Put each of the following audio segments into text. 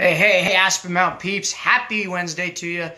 Hey, Aspen Mount peeps. Happy Wednesday to you.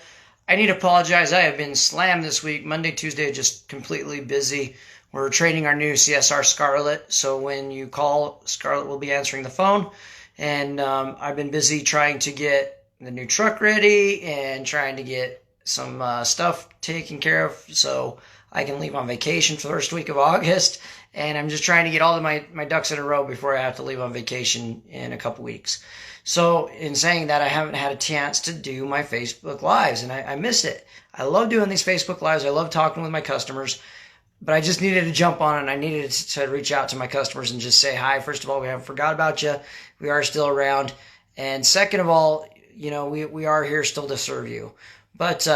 I need to apologize. I have been slammed this week. Monday, Tuesday, just completely busy. We're training our new CSR Scarlett. So when you call, Scarlett will be answering the phone. And I've been busy trying to get the new truck ready and trying to get some stuff taken care of so I can leave on vacation for the first week of August. And I'm just trying to get all of my ducks in a row before I have to leave on vacation in a couple weeks. So in saying that, I haven't had a chance to do my Facebook Lives, and I miss it. I love doing these Facebook Lives. I love talking with my customers, but I just needed to jump on it, and I needed to reach out to my customers and just say hi. First of all, we haven't forgot about you. We are still around. And second of all, we are here still to serve you. But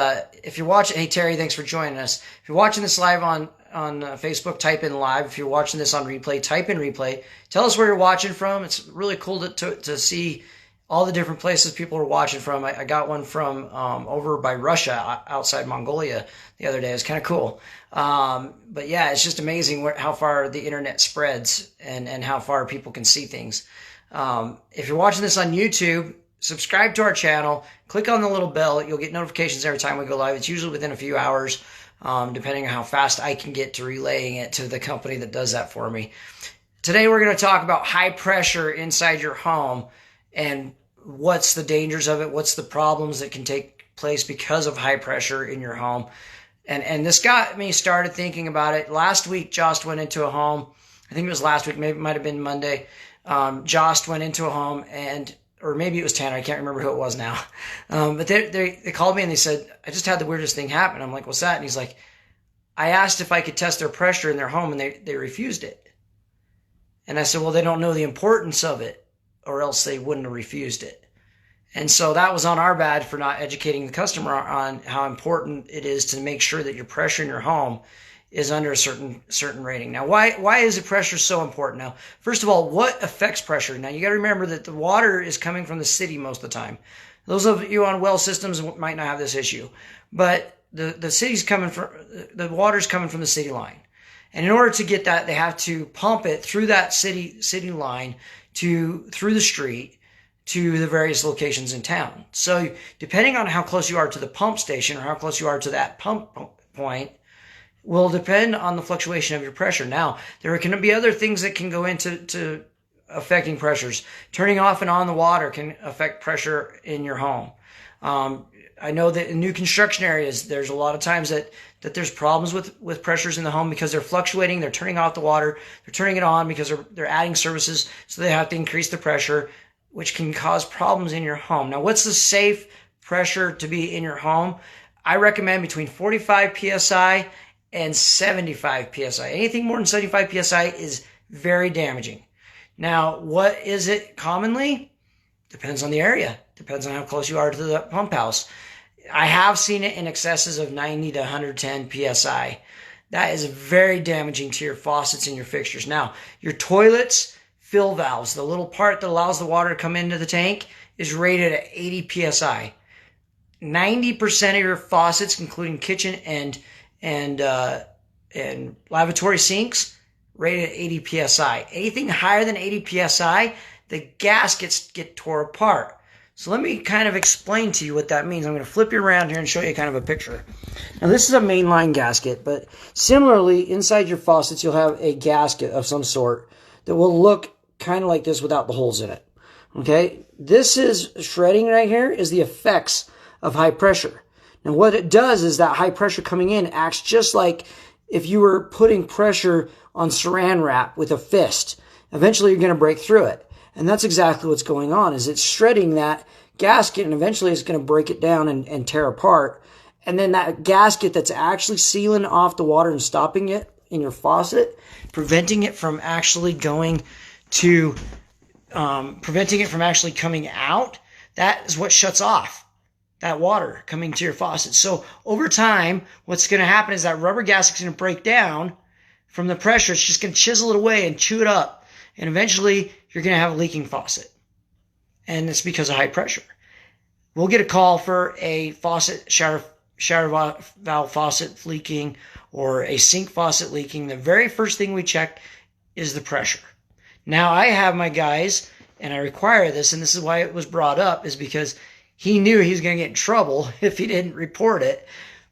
if you're watching, hey, Terry, thanks for joining us. If you're watching this live on Facebook, type in live. If you're watching this on replay, type in replay. Tell us where you're watching from. It's really cool to see all the different places people are watching from. I got one from over by Russia, outside Mongolia, the other day. It was kind of cool. But yeah, it's just amazing how far the internet spreads and how far people can see things. If you're watching this on YouTube, subscribe to our channel. Click on the little bell. You'll get notifications every time we go live. It's usually within a few hours, depending on how fast I can get to relaying it to the company that does that for me. Today we're going to talk about high pressure inside your home and what's the dangers of it, what's the problems that can take place because of high pressure in your home. And this got me started thinking about it. Last week, Jost went into a home. I think it was last week, maybe it might have been Monday. Jost went into a home, or maybe it was Tanner. I can't remember who it was now. But they called me and they said, I just had the weirdest thing happen. I'm like, what's that? And he's like, I asked if I could test their pressure in their home, and they refused it. And I said, well, they don't know the importance of it, or else they wouldn't have refused it. And so that was on our bad for not educating the customer on how important it is to make sure that your pressure in your home is under a certain rating. Now, why is the pressure so important? Now, first of all, what affects pressure? Now, you got to remember that the water is coming from the city most of the time. Those of you on well systems might not have this issue, but the water's coming from the city line. And in order to get that, they have to pump it through that city line through the street to the various locations in town. So depending on how close you are to the pump station or how close you are to that pump point will depend on the fluctuation of your pressure. Now, there can be other things that can go into affecting pressures. Turning off and on the water can affect pressure in your home. I know that in new construction areas, there's a lot of times that there's problems with pressures in the home because they're fluctuating. They're turning off the water. They're turning it on because they're adding services, so they have to increase the pressure, which can cause problems in your home. Now, what's the safe pressure to be in your home? I recommend between 45 psi and 75 psi. Anything more than 75 psi is very damaging. Now, what is it commonly? Depends on the area. Depends on how close you are to the pump house. I have seen it in excesses of 90 to 110 psi. That is very damaging to your faucets and your fixtures. Now, your toilets, fill valves, the little part that allows the water to come into the tank, is rated at 80 psi. 90% of your faucets, including kitchen and lavatory sinks, rated at 80 psi. Anything higher than 80 psi, the gaskets get tore apart. So let me kind of explain to you what that means. I'm going to flip you around here and show you kind of a picture. Now, this is a mainline gasket, but similarly, inside your faucets, you'll have a gasket of some sort that will look kind of like this without the holes in it. Okay? This is shredding right here is the effects of high pressure. Now, what it does is that high pressure coming in acts just like if you were putting pressure on saran wrap with a fist. Eventually, you're going to break through it. And that's exactly what's going on, is it's shredding that gasket, and eventually it's going to break it down and tear apart. And then that gasket that's actually sealing off the water and stopping it in your faucet, preventing it from actually coming out, that is what shuts off that water coming to your faucet. So over time, what's going to happen is that rubber gasket's going to break down from the pressure. It's just going to chisel it away and chew it up. And eventually, you're going to have a leaking faucet. And it's because of high pressure. We'll get a call for a faucet, shower valve faucet leaking or a sink faucet leaking. The very first thing we check is the pressure. Now, I have my guys and I require this, and this is why it was brought up, is because he knew he was going to get in trouble if he didn't report it.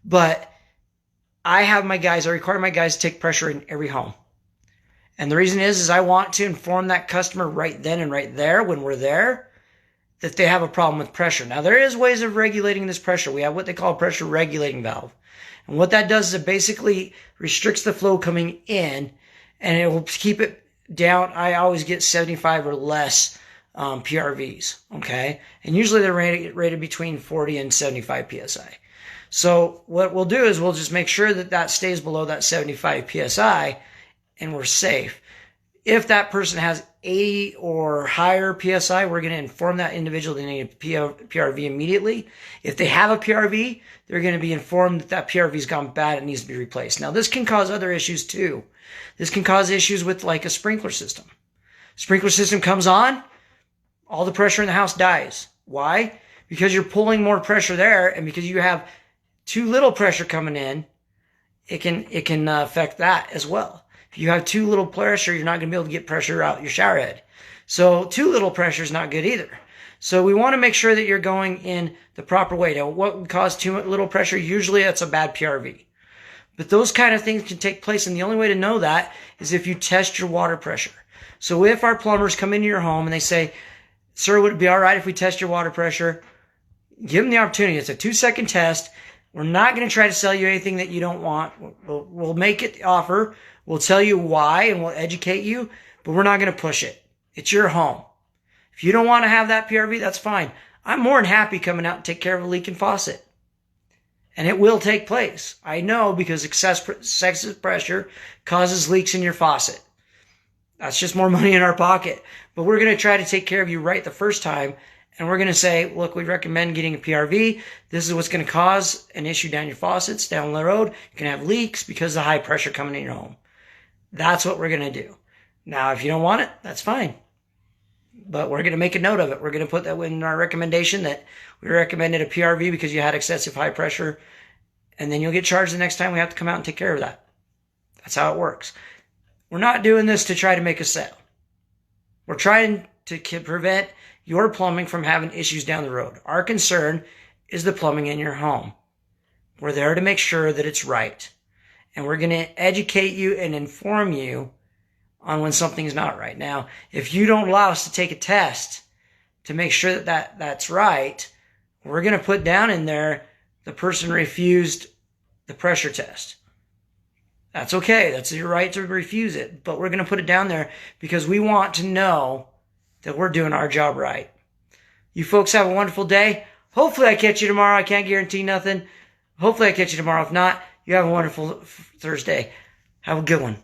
But I require my guys to take pressure in every home. And the reason is I want to inform that customer right then and right there when we're there that they have a problem with pressure. Now, there is ways of regulating this pressure. We have what they call a pressure regulating valve. And what that does is it basically restricts the flow coming in, and it will keep it down. I always get 75 or less PRVs, okay? And usually they're rated between 40 and 75 PSI. So what we'll do is we'll just make sure that that stays below that 75 PSI, and we're safe. If that person has 80 or higher PSI, we're going to inform that individual they need a PRV immediately. If they have a PRV, they're going to be informed that that PRV's gone bad and needs to be replaced. Now, this can cause other issues too. This can cause issues with like a sprinkler system. Sprinkler system comes on, all the pressure in the house dies. Why? Because you're pulling more pressure there, and because you have too little pressure coming in, it can affect that as well. If you have too little pressure, you're not going to be able to get pressure out your shower head. So too little pressure is not good either. So we want to make sure that you're going in the proper way. Now, what would cause too little pressure? Usually that's a bad PRV. But those kind of things can take place, and the only way to know that is if you test your water pressure. So if our plumbers come into your home and they say, "Sir, would it be all right if we test your water pressure?" Give them the opportunity. It's a 2-second test. We're not going to try to sell you anything that you don't want. We'll make it offer. We'll tell you why, and we'll educate you, but we're not going to push it. It's your home. If you don't want to have that PRV, that's fine. I'm more than happy coming out and take care of a leaking faucet. And it will take place. I know, because excessive pressure causes leaks in your faucet. That's just more money in our pocket. But we're going to try to take care of you right the first time. And we're going to say, look, we recommend getting a PRV. This is what's going to cause an issue down your faucets, down the road. You can have leaks because of the high pressure coming in your home. That's what we're going to do. Now, if you don't want it, that's fine. But we're going to make a note of it. We're going to put that in our recommendation that we recommended a PRV because you had excessive high pressure. And then you'll get charged the next time we have to come out and take care of that. That's how it works. We're not doing this to try to make a sale. We're trying to prevent your plumbing from having issues down the road. Our concern is the plumbing in your home. We're there to make sure that it's right. And we're going to educate you and inform you on when something's not right. Now, if you don't allow us to take a test to make sure that that's right, we're going to put down in there the person refused the pressure test. That's okay. That's your right to refuse it. But we're going to put it down there because we want to know that we're doing our job right. You folks have a wonderful day. Hopefully I catch you tomorrow. I can't guarantee nothing. Hopefully I catch you tomorrow. If not, you have a wonderful Thursday. Have a good one.